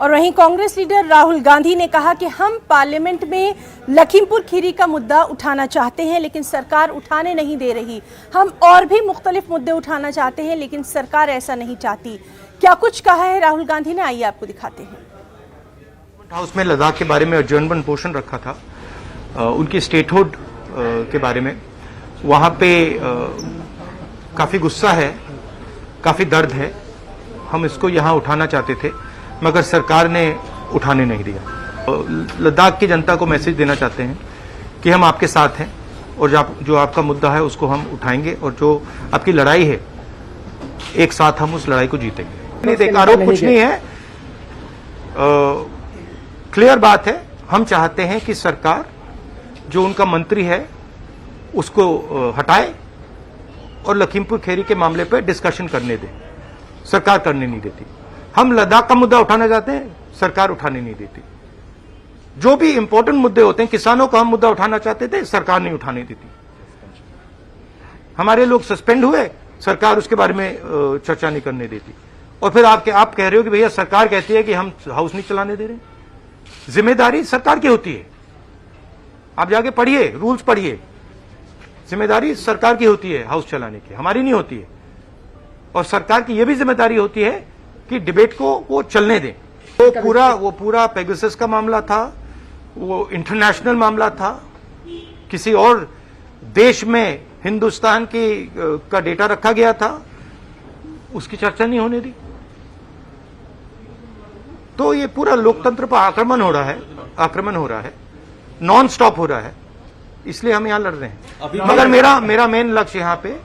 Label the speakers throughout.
Speaker 1: और वहीं कांग्रेस लीडर राहुल गांधी ने कहा कि हम पार्लियामेंट में लखीमपुर खीरी का मुद्दा उठाना चाहते हैं लेकिन सरकार उठाने नहीं दे रही। हम और भी मुख्तलिफ मुद्दे उठाना चाहते हैं लेकिन सरकार ऐसा नहीं चाहती। क्या कुछ कहा है राहुल गांधी ने, आइए आपको दिखाते हैं।
Speaker 2: हाउस में लद्दाख के बारे में अर्जेंट पोषण रखा था, उनकी स्टेटहुड के बारे में। वहां पे काफी गुस्सा है, काफी दर्द है। हम इसको यहां उठाना चाहते थे मगर सरकार ने उठाने नहीं दिया। लद्दाख की जनता को मैसेज देना चाहते हैं कि हम आपके साथ हैं और जो आपका मुद्दा है उसको हम उठाएंगे और जो आपकी लड़ाई है एक साथ हम उस लड़ाई को जीतेंगे। नहीं देखा, आरोप कुछ नहीं है, क्लियर बात है। हम चाहते हैं कि सरकार जो उनका मंत्री है उसको हटाए और लखीमपुर खीरी के मामले पर डिस्कशन करने दे। सरकार करने नहीं देती। हम लद्दाख का मुद्दा उठाना चाहते हैं, सरकार उठाने नहीं देती। जो भी इंपॉर्टेंट मुद्दे होते हैं, किसानों का हम मुद्दा उठाना चाहते थे, सरकार नहीं उठाने देती। हमारे लोग सस्पेंड हुए, सरकार उसके बारे में चर्चा नहीं करने देती। और फिर आप कह रहे हो कि भैया सरकार कहती है कि हम हाउस नहीं चलाने दे रहे। जिम्मेदारी सरकार की होती है, आप जाके पढ़िए, रूल्स पढ़िए। जिम्मेदारी सरकार की होती है हाउस चलाने की, हमारी नहीं होती है। और सरकार की यह भी जिम्मेदारी होती है कि डिबेट को वो चलने दें। वो पूरा पेगासस का मामला था, वो इंटरनेशनल मामला था। किसी और देश में हिंदुस्तान का डेटा रखा गया था, उसकी चर्चा नहीं होने दी। तो ये पूरा लोकतंत्र पर आक्रमण हो रहा है, नॉन स्टॉप हो रहा है। इसलिए हम यहां लड़ रहे हैं। मगर मेरा मेन लक्ष्य यहां पे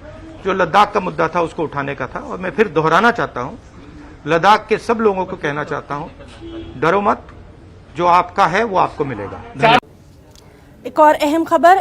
Speaker 2: जो लद्दाख का मुद्दा था उसको उठाने का था। और मैं फिर दोहराना चाहता हूं, लद्दाख के सब लोगों को कहना चाहता हूं, डरो मत, जो आपका है वो आपको मिलेगा।
Speaker 1: एक और अहम खबर